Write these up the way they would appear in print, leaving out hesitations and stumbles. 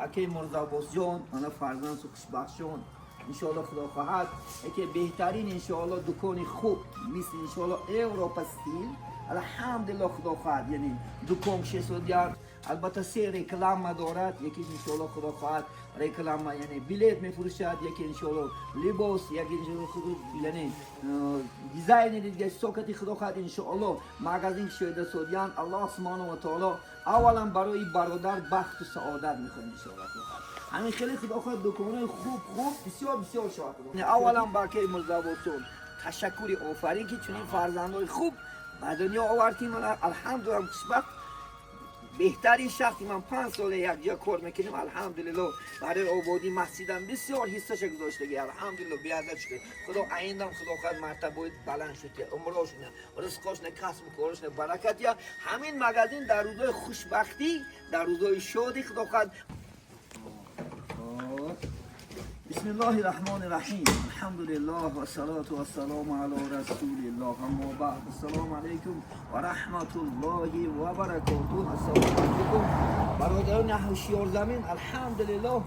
اکی مرزا جان انا فرزند خوشبخشان انشاءالله خدا خواهد که بهترین انشاءالله دکان خوب مثل انشاءالله اروپا استیل الحمدلله خدا خواهد یعنی دکان 600 البته سه رکلام دارد یکی انشاءالله خدا خواهد رکلام یعنی بلیت میفروشد یکی انشاءالله لباس یکی انشاءالله خدا یعنی دیزاین دیگه سوکتی خدا خواهد انشاءالله مغازین شده سودیان الله سبحانه و تعالی اولا برای برادر بخت و سعادت میخوایم انشاءالله خدا خواهد همین خیلی خدا خواهد دکانه خوب بسیار شاد اولا با که مرزا باشون تشکر آفرین که چنین فرزندای خوب به دنیا آوردیم الحمدلله خوشبخت بهترین شخصی من 5 سال یک جا کار میکنیم الحمدلله برای آبادی مسجدم بسیار حصهش گذاشته الحمدلله بیادت شده خدا آیندم خدا خواهد مرتبه بلند شده عمرش نه رزقش نه کسب کارش نه برکت یا همین مغازین در روزهای خوشبختی در روزهای شادی خدا خواهد بسم الله الرحمن الرحیم الحمد لله و صلاة و السلام علی رسول الله اما بعد السلام علیکم و رحمت الله و برکاته السلام علیکم برادران هوشیار زمین الحمدلله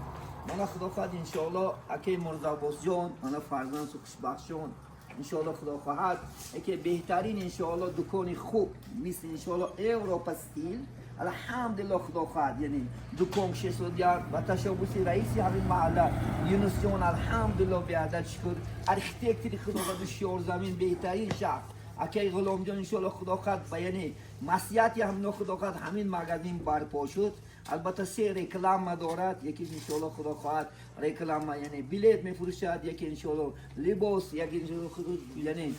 من خدا خواهد انشاءالله اکی مرزا جان من فرزند خوشبخشان انشاءالله خدا خواهد که بهترین انشاءالله دکان خوب مثل انشاءالله اروپا استیل الحمدلله خدا خواهد یعنی دکان 600 و تشابوسی رئیسی همین محله یونس جان الحمدلله بیادت شکر ارکیتکتی خدا خواهد شیار زمین بهترین شخص اکی غلام جان انشاءالله خدا خواهد و یعنی مسیحیتی هم خدا خواهد همین مغازین برپا شد البته سه رکلام دارد یکی انشاءالله خدا خواهد رکلام یعنی بلیت میفروشد یکی انشاءالله لباس یکی انشاءالله خدا یعنی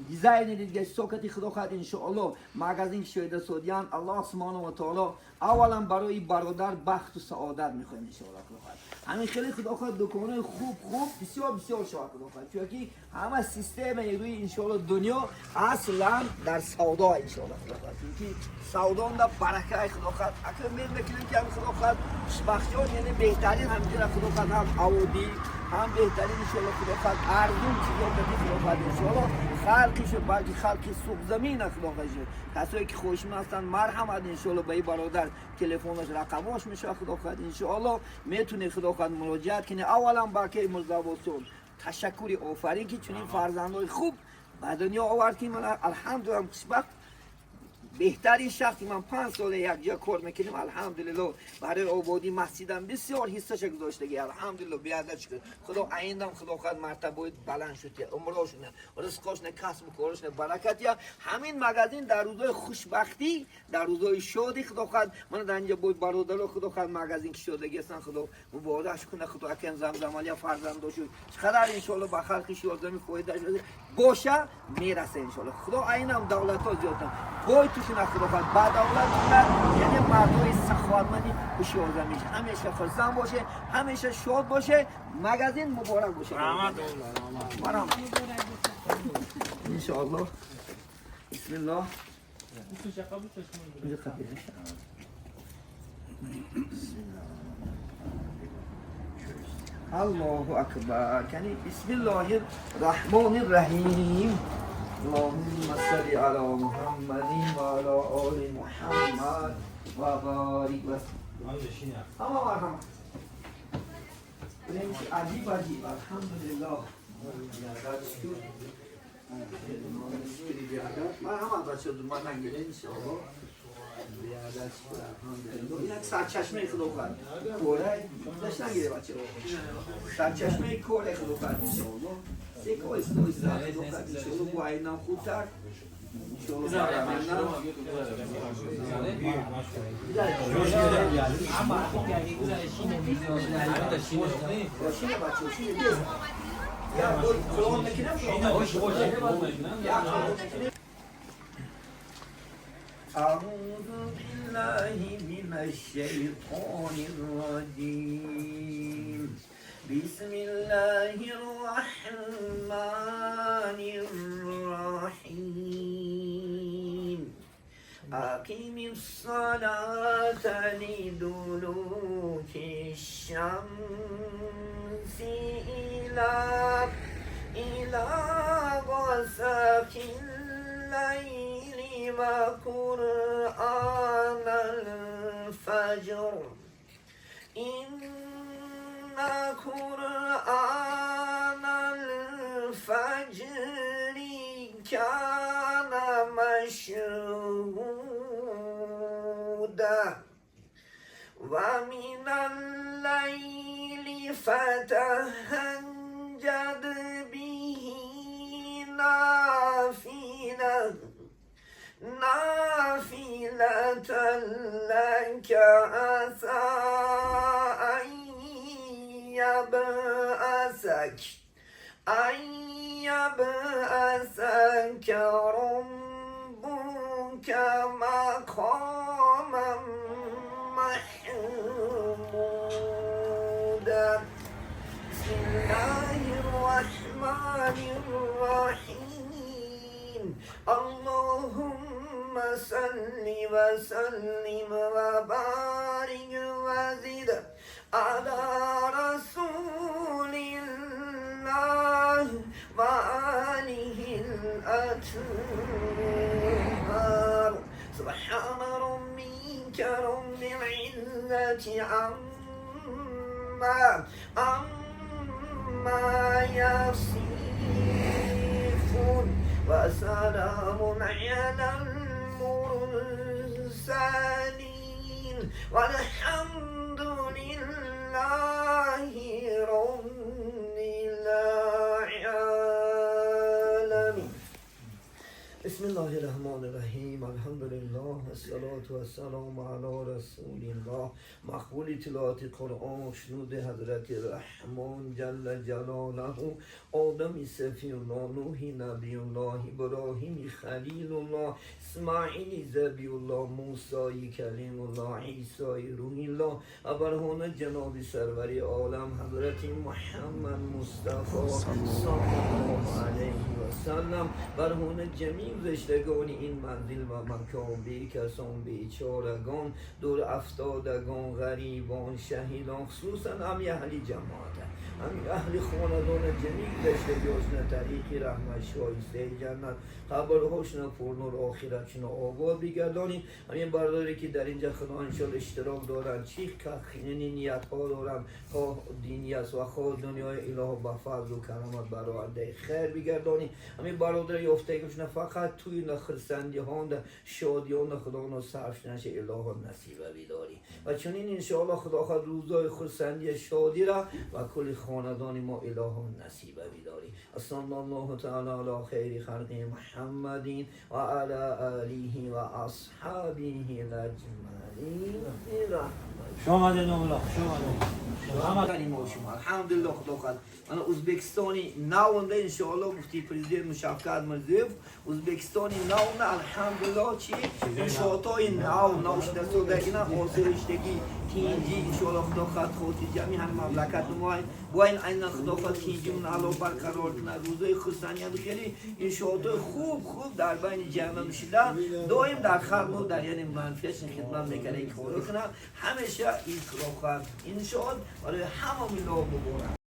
دیزاین دیگه سوکتی خدا خواهد انشاءالله مغازین شده سودیان الله سبحانه و تعالی اولا برای برادر بخت و سعادت میخوایم انشاءالله خدا خواهد همین خیلی خدا خواهد دکانه خوب بسیار شاد خدا خواهد چون همه سیستم روی انشاءالله دنیا اصلا در سودا انشاءالله خدا خواهد چون سودا در برکت خدا خواهد اگر میکنیم که هم خدا خواهد خوشبختی یعنی بهترین همینجور خدا خواهد هم عودی هم بهترین انشاءالله خدا خواهد ارزون چیزا بدی خدا خواهد انشاءالله خلقش بلکه خلق سوق زمین خدا خواهد کسایی که خوشم هستن مرحمت انشاءالله به این برادر تلفنش رقماش میشه خدا خواهد انشاءالله میتونه خدا خواهد مراجعت کنه اولا با که مرزا باشون تشکر آفرین که چنین فرزندای خوب به دنیا آوردیم من الحمدلله خوشبخت بهترین شخصی من 5 سال یک جا کار میکنیم الحمدلله برای آبادی مسجدم بسیار حصهش گذاشته الحمدلله بیادت شده خدا آیندم خدا خواهد مرتبه بلند شده عمرش نه رزقش نه کسب کارش نه برکت یا همین مغازین در روزهای خوشبختی در روزهای شادی خدا خواهد من در اینجا بود برادر خدا خواهد مغازین که شده هستن خدا مبارکش کنه خدا اکن زمزمالی فرزند شد چقدر ان شاء الله به خلق شیرازمی فایده شده باشه میرسه ان شاء الله خدا آیندم دولت ها زیادن گوی توشون خدا خواهد بعد اولاد کنن یعنی مردای سخاوتمندی هوشیار زمین همیشه خرسان باشه همیشه شاد باشه مغازین مبارک باشه مرحبا ان شاء الله بسم الله الله اکبر یعنی بسم الله الرحمن الرحیم اللهم صل على محمد و على آل محمد و بارک وسلم اما مرحبا بنیش عجیب الحمدلله مرحبا بچه دو من نگیره انشاءالله این سرچشمه خدا خواهد کوره داشت نگیره بچه سرچشمه کوره خدا خواهد انشاءالله یک آیسته خدا خواهد انشاءالله با اینم خوبتر انشاءالله برمندم شینه بچه شینه بیست یا کلام نکنم أعوذ بالله من الشيطان الرجيم بسم الله الرحمن الرحيم أقم الصلاة لدلوك الشمس إلى غسق الليل وقرآن الفجر إن قرآن الفجر كان مشهودا ومن الليل فتهجد به نافلة لك عسى أن يبعثك ربك مقاما محمودا بسم الله الرحمن الرحيم اللهم صل وسلم وبارك وزد على رسول الله وآله الأطهار سبحان ربك رب العزة عما يصفون وسلام على المرسلين والحمد لله رب العالمين بسم الله الرحمن الرحیم الحمد لله الصلاة والسلام علی رسول الله مقبول تلاوت قرآن شنود حضرت رحمان جل جلاله آدم صفی الله نوح نبی الله ابراهیم خلیل الله اسماعیل ذبی الله موسی کلیم الله عیسی روح الله ابرهان جناب سرور عالم حضرت محمد مصطفی صلی الله علیه و سلم برهان جمیع زشتگان این منزل و مکان بی کسان بیچارگان دور افتادگان غریبان شهیدان خصوصا هم اهل جماعت هم اهل خاندان جمیع زشتگان طریقی رحمت شایسته جنت قبر حسن پرنور آخرتشون آباد بگردانیم همین برداری که در اینجا خدا انشاءالله اشتراک دارن چی که خینی نیت ها دارن خواه دینی است و خواه دنیای اله با فضل و کرامت برآورده خیر بگردانیم همین برادر یافتگیشون فقط توی نخرسندی ها و شادیان خدا رو صرف نشه اله نصیب بداری و چنین انشاءالله خدا خواهد روزای خرسندی شادی را و کل خاندان ما اله نصیب بداری صلی الله تعالی علی خیر خلق محمدین و علی آله و اصحابه اجمعین شما ده نولا شما الحمدلله خدا خواهد من ازبکستانی ناونده انشاءالله مفتی پرزیدنت مشفقت مرزیف ازبکستانی ناونده الحمدلله چی؟ انشاءاتای ناوشده سوده اینا آسایشتگی کینجی انشاءالله خدا خواهد خودی جمعی هم مملکت ما باید این خدا خواهد کینجی اون علا برقرار کنه روزای خرسنی هم خیلی انشاءاتای خوب در بین جمعه میشیده دائم در خلق و در یعنی منفیش خدمت میکنه این کارو کنه همیشه این کار خواهد انشاءالله برای همه ملا مبارک